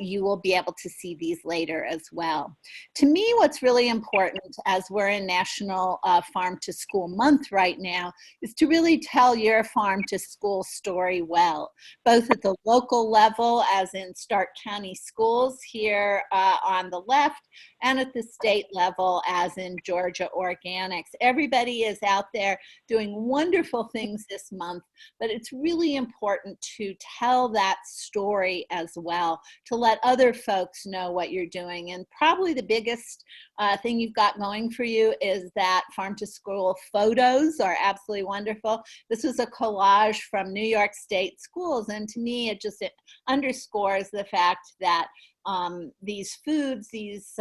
you will be able to see these later as well. To me, what's really important, as we're in National Farm to School Month right now, is to really tell your farm to school story well, both at the local level, as in Stark County Schools here on the left, and at the state level, as in Georgia Organics. Everybody is out there doing wonderful things this month, but it's really important to tell that story as well, to let other folks know what you're doing. And probably the biggest thing you've got going for you is that farm to school photos are absolutely wonderful. This was a collage from New York State schools, and to me it underscores the fact that these foods, these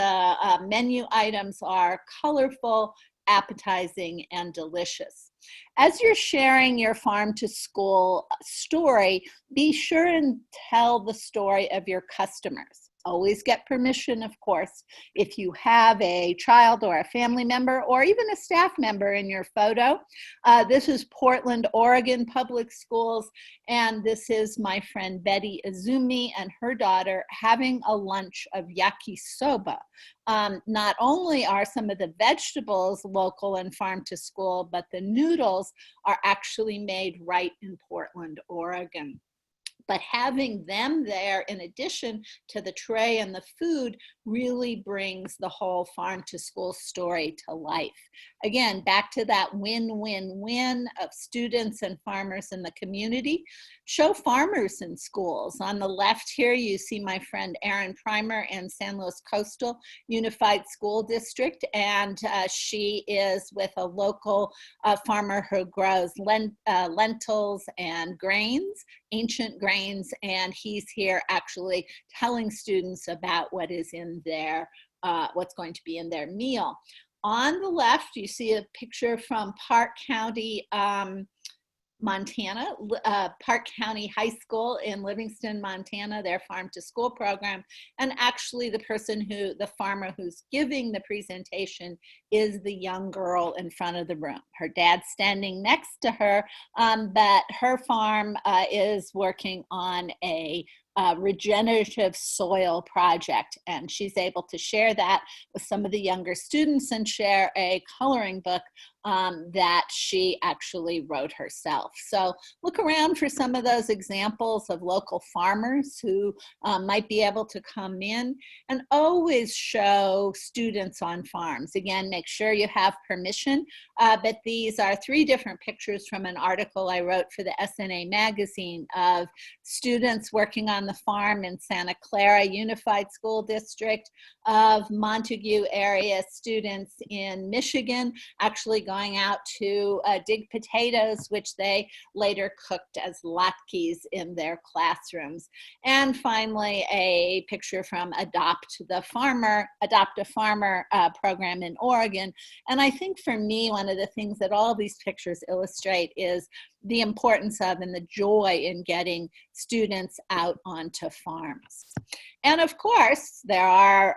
menu items are colorful, appetizing, and delicious. As you're sharing your farm to school story, be sure and tell the story of your customers. Always get permission, of course, if you have a child or a family member or even a staff member in your photo. This is Portland, Oregon Public Schools, and this is my friend Betty Izumi and her daughter having a lunch of yakisoba. Not only are some of the vegetables local and farm to school, but the noodles are actually made right in Portland, Oregon. But having them there in addition to the tray and the food really brings the whole farm to school story to life. Again, back to that win-win-win of students and farmers in the community. Show farmers in schools. On the left here, you see my friend Erin Primer in San Luis Coastal Unified School District, and she is with a local farmer who grows lentils and grains, ancient grains, and he's here actually telling students about what is in their, what's going to be in their meal. On the left, you see a picture from Park County Montana, Park County High School in Livingston, Montana, their farm to school program. And actually the farmer who's giving the presentation is the young girl in front of the room. Her dad's standing next to her, but her farm is working on a regenerative soil project, and she's able to share that with some of the younger students and share a coloring book that she actually wrote herself. So look around for some of those examples of local farmers who might be able to come in, and always show students on farms. Again, make sure you have permission, but these are 3 different pictures from an article I wrote for the SNA magazine of students working on the farm in Santa Clara Unified School District, of Montague area students in Michigan actually going out to dig potatoes, which they later cooked as latkes in their classrooms. And finally, a picture from Adopt a Farmer program in Oregon. And I think for me, one of the things that all these pictures illustrate is the importance of and the joy in getting students out onto farms. And of course, there are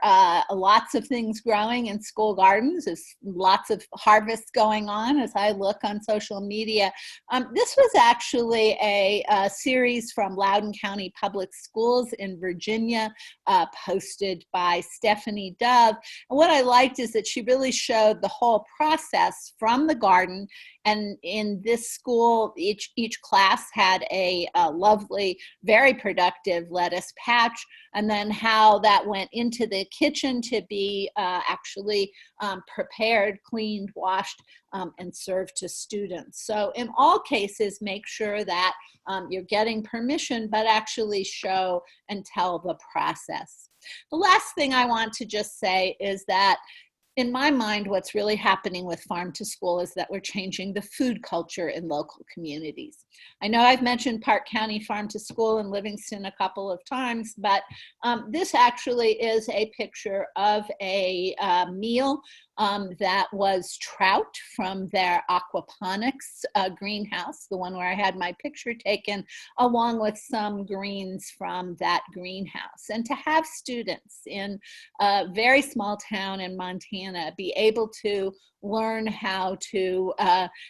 lots of things growing in school gardens. There's lots of harvests going on as I look on social media. This was actually a series from Loudoun County Public Schools in Virginia, posted by Stephanie Dove. And what I liked is that she really showed the whole process from the garden. And in this school, each class had a lovely, very productive lettuce patch, and then how that went into the kitchen to be actually prepared, cleaned, washed, and served to students. So in all cases, make sure that you're getting permission, but actually show and tell the process. The last thing I want to just say is that in my mind, what's really happening with Farm to School is that we're changing the food culture in local communities. I know I've mentioned Park County Farm to School in Livingston a couple of times, but this actually is a picture of a meal that was trout from their aquaponics greenhouse, the one where I had my picture taken, along with some greens from that greenhouse. And to have students in a very small town in Montana be able to learn how to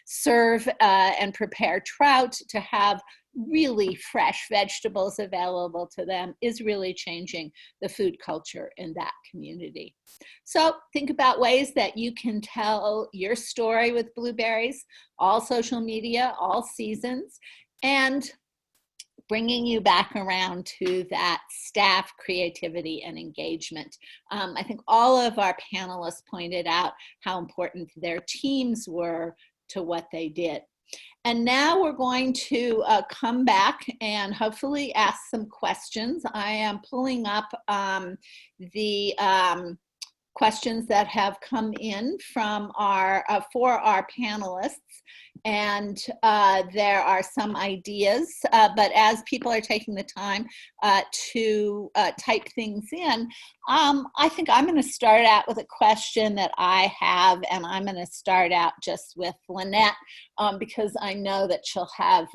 serve and prepare trout, to have really fresh vegetables available to them, is really changing the food culture in that community. So think about ways that you can tell your story with Blueberries, all social media, all seasons, and bringing you back around to that staff creativity and engagement. I think all of our panelists pointed out how important their teams were to what they did. And now we're going to come back and hopefully ask some questions. I am pulling up the questions that have come in from for our panelists. And there are some ideas, but as people are taking the time to type things in, I think I'm going to start out with a question that I have, and I'm going to start out just with Lynette, because I know that she'll have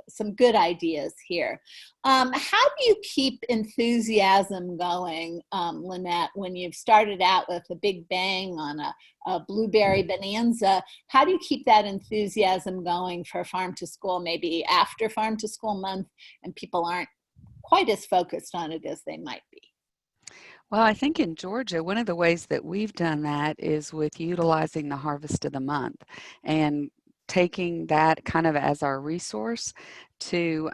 some good ideas here. How do you keep enthusiasm going, Lynette, when you've started out with a big bang on a blueberry bonanza? How do you keep that enthusiasm going for Farm to School, maybe after Farm to School month, and people aren't quite as focused on it as they might be? Well, I think in Georgia, one of the ways that we've done that is with utilizing the Harvest of the Month and taking that kind of as our resource to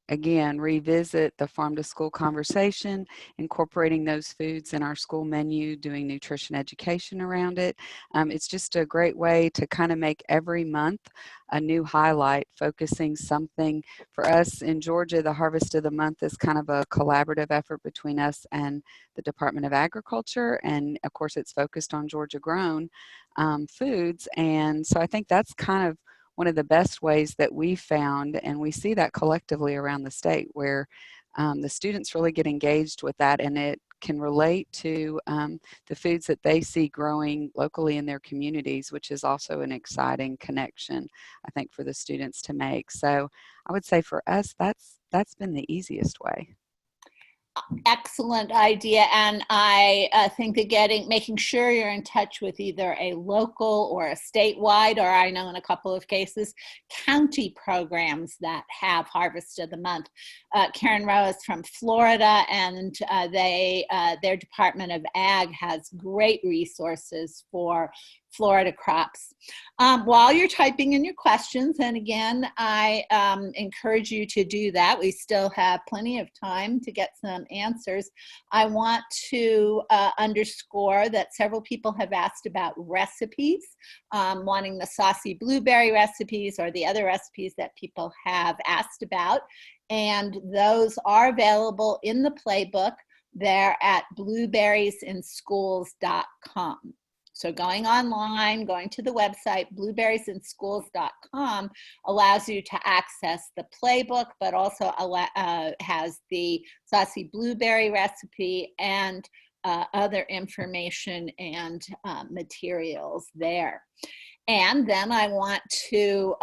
again, revisit the farm to school conversation, incorporating those foods in our school menu, doing nutrition education around it. It's just a great way to kind of make every month a new highlight, focusing something. For us in Georgia, the Harvest of the Month is kind of a collaborative effort between us and the Department of Agriculture. And of course, it's focused on Georgia grown foods. And so I think that's kind of one of the best ways that we found, and we see that collectively around the state, where the students really get engaged with that, and it can relate to the foods that they see growing locally in their communities, which is also an exciting connection, I think, for the students to make. So I would say for us, that's been the easiest way. Excellent idea, and I think that making sure you're in touch with either a local or a statewide, or I know in a couple of cases, county programs that have Harvest of the Month. Karen Rowe is from Florida, and their Department of Ag has great resources for Florida crops. While you're typing in your questions, and again, I encourage you to do that. We still have plenty of time to get some answers. I want to underscore that several people have asked about recipes, wanting the saucy blueberry recipes or the other recipes that people have asked about. And those are available in the playbook. They're at blueberriesinschools.com. So going online, going to the website, blueberriesinschools.com allows you to access the playbook, but also has the saucy blueberry recipe and other information and materials there. And then I want to,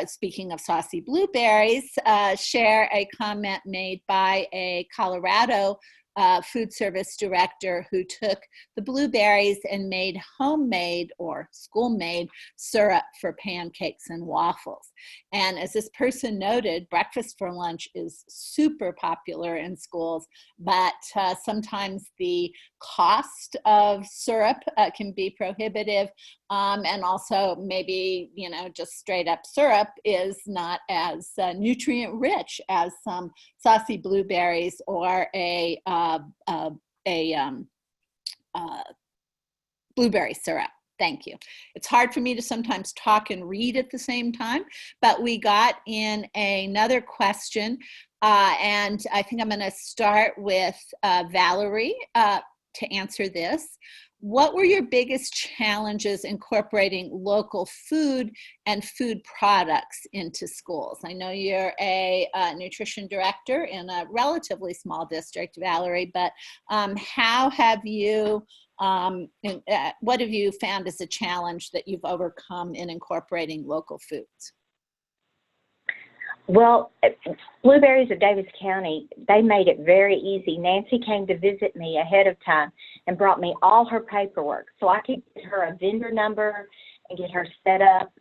speaking of saucy blueberries, share a comment made by a Colorado food service director who took the blueberries and made homemade or school-made syrup for pancakes and waffles. And as this person noted, breakfast for lunch is super popular in schools, but sometimes the cost of syrup can be prohibitive. And also maybe, just straight up syrup is not as nutrient rich as some saucy blueberries or a blueberry syrup. Thank you. It's hard for me to sometimes talk and read at the same time, but we got in another question, and I think I'm going to start with Valerie to answer this. What were your biggest challenges incorporating local food and food products into schools? I know you're a nutrition director in a relatively small district, Valerie, but how have you, what have you found as a challenge that you've overcome in incorporating local foods? Well, Blueberries of Davis County, they made it very easy. Nancy came to visit me ahead of time and brought me all her paperwork so I could get her a vendor number and get her set up.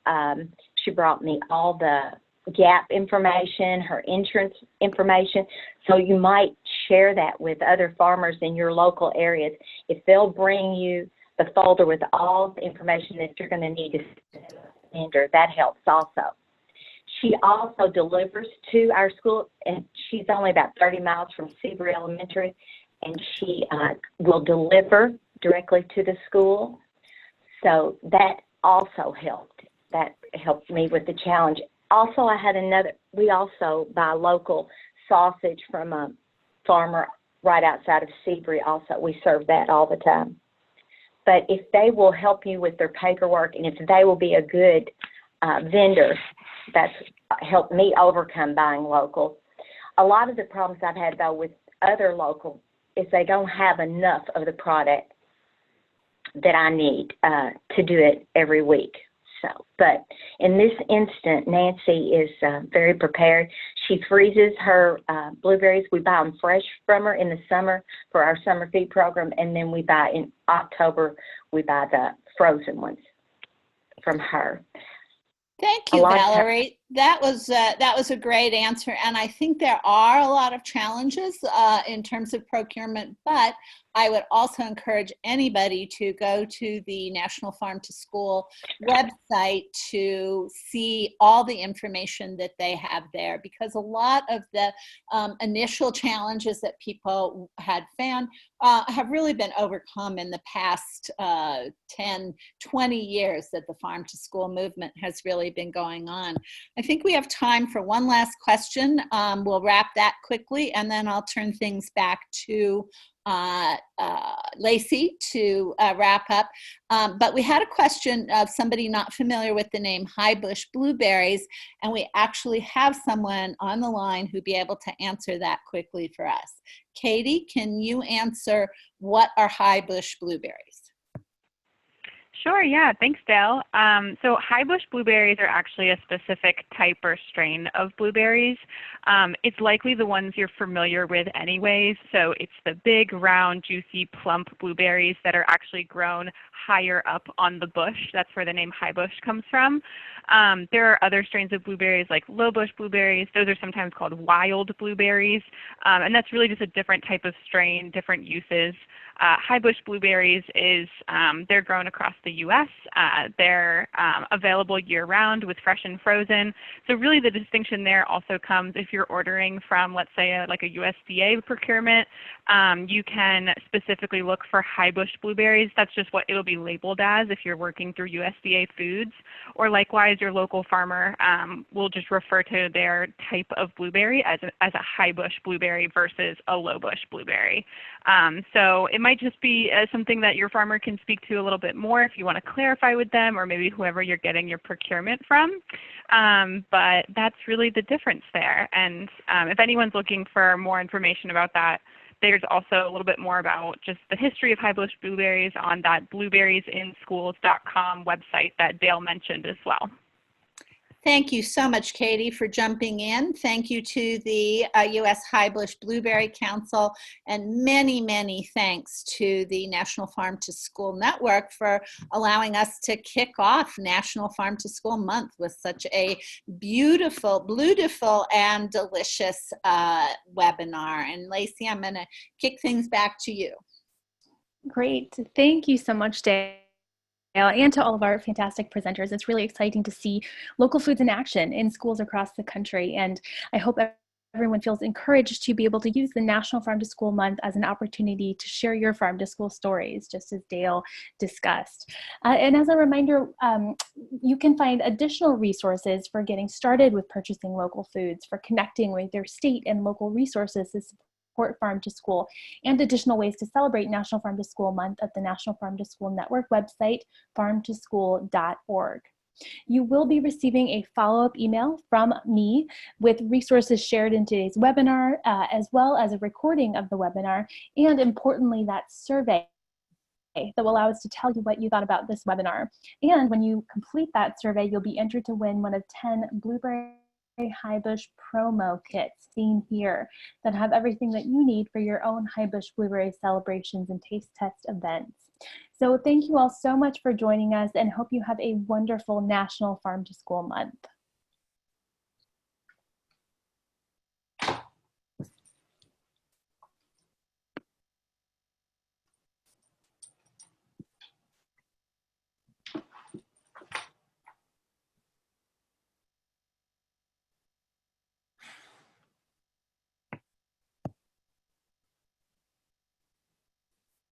She brought me all the GAP information, her insurance information, so you might share that with other farmers in your local areas. If they'll bring you the folder with all the information that you're going to need to set up a vendor, that helps also. She also delivers to our school, and she's only about 30 miles from Seabury Elementary, and she will deliver directly to the school. So that also helped. That helped me with the challenge. Also, we also buy local sausage from a farmer right outside of Seabury also. We serve that all the time. But if they will help you with their paperwork, and if they will be a good vendor, that's helped me overcome buying local. A lot of the problems I've had, though, with other local is they don't have enough of the product that I need to do it every week. So, but in this instant, Nancy is very prepared. She freezes her blueberries. We buy them fresh from her in the summer for our summer feed program, and then we buy in October, we buy the frozen ones from her. Thank you, Valerie. That was a great answer, and I think there are a lot of challenges in terms of procurement, but I would also encourage anybody to go to the National Farm to School website to see all the information that they have there, because a lot of the initial challenges that people had found have really been overcome in the past 10, 20 years that the Farm to School movement has really been going on. I think we have time for one last question. We'll wrap that quickly, and then I'll turn things back to Lacey to wrap up. But we had a question of somebody not familiar with the name Highbush Blueberries, and we actually have someone on the line who'd be able to answer that quickly for us. Katie, can you answer what are Highbush blueberries? Sure, yeah, thanks, Dale. So Highbush blueberries are actually a specific type or strain of blueberries. It's likely the ones you're familiar with anyways. So it's the big, round, juicy, plump blueberries that are actually grown higher up on the bush. That's where the name Highbush comes from. There are other strains of blueberries like lowbush blueberries. Those are sometimes called wild blueberries. And that's really just a different type of strain, different uses. Highbush blueberries they're grown across the U.S. They're available year-round with fresh and frozen. So really the distinction there also comes if you're ordering from, let's say, like a USDA procurement, you can specifically look for Highbush blueberries. That's just what it'll be labeled as if you're working through USDA foods. Or likewise, your local farmer will just refer to their type of blueberry as a Highbush blueberry versus a lowbush blueberry. So it might just be something that your farmer can speak to a little bit more if you want to clarify with them, or maybe whoever you're getting your procurement from. But that's really the difference there. And if anyone's looking for more information about that, there's also a little bit more about just the history of Highbush blueberries on that blueberriesinschools.com website that Dale mentioned as well. Thank you so much, Katie, for jumping in. Thank you to the U.S. Highbush Blueberry Council, and many, many thanks to the National Farm to School Network for allowing us to kick off National Farm to School Month with such a beautiful, and delicious webinar. And Lacey, I'm going to kick things back to you. Great. Thank you so much, Dale. And to all of our fantastic presenters. It's really exciting to see local foods in action in schools across the country. And I hope everyone feels encouraged to be able to use the National Farm to School Month as an opportunity to share your farm to school stories, just as Dale discussed. And as a reminder, you can find additional resources for getting started with purchasing local foods, for connecting with your state and local resources to support Farm to School, and additional ways to celebrate National Farm to School Month at the National Farm to School Network website, farmtoschool.org. You will be receiving a follow-up email from me with resources shared in today's webinar, as well as a recording of the webinar, and importantly, that survey that will allow us to tell you what you thought about this webinar. And when you complete that survey, you'll be entered to win one of 10 Blueberry Highbush promo kits seen here that have everything that you need for your own Highbush blueberry celebrations and taste test events. So thank you all so much for joining us, and hope you have a wonderful National Farm to School Month.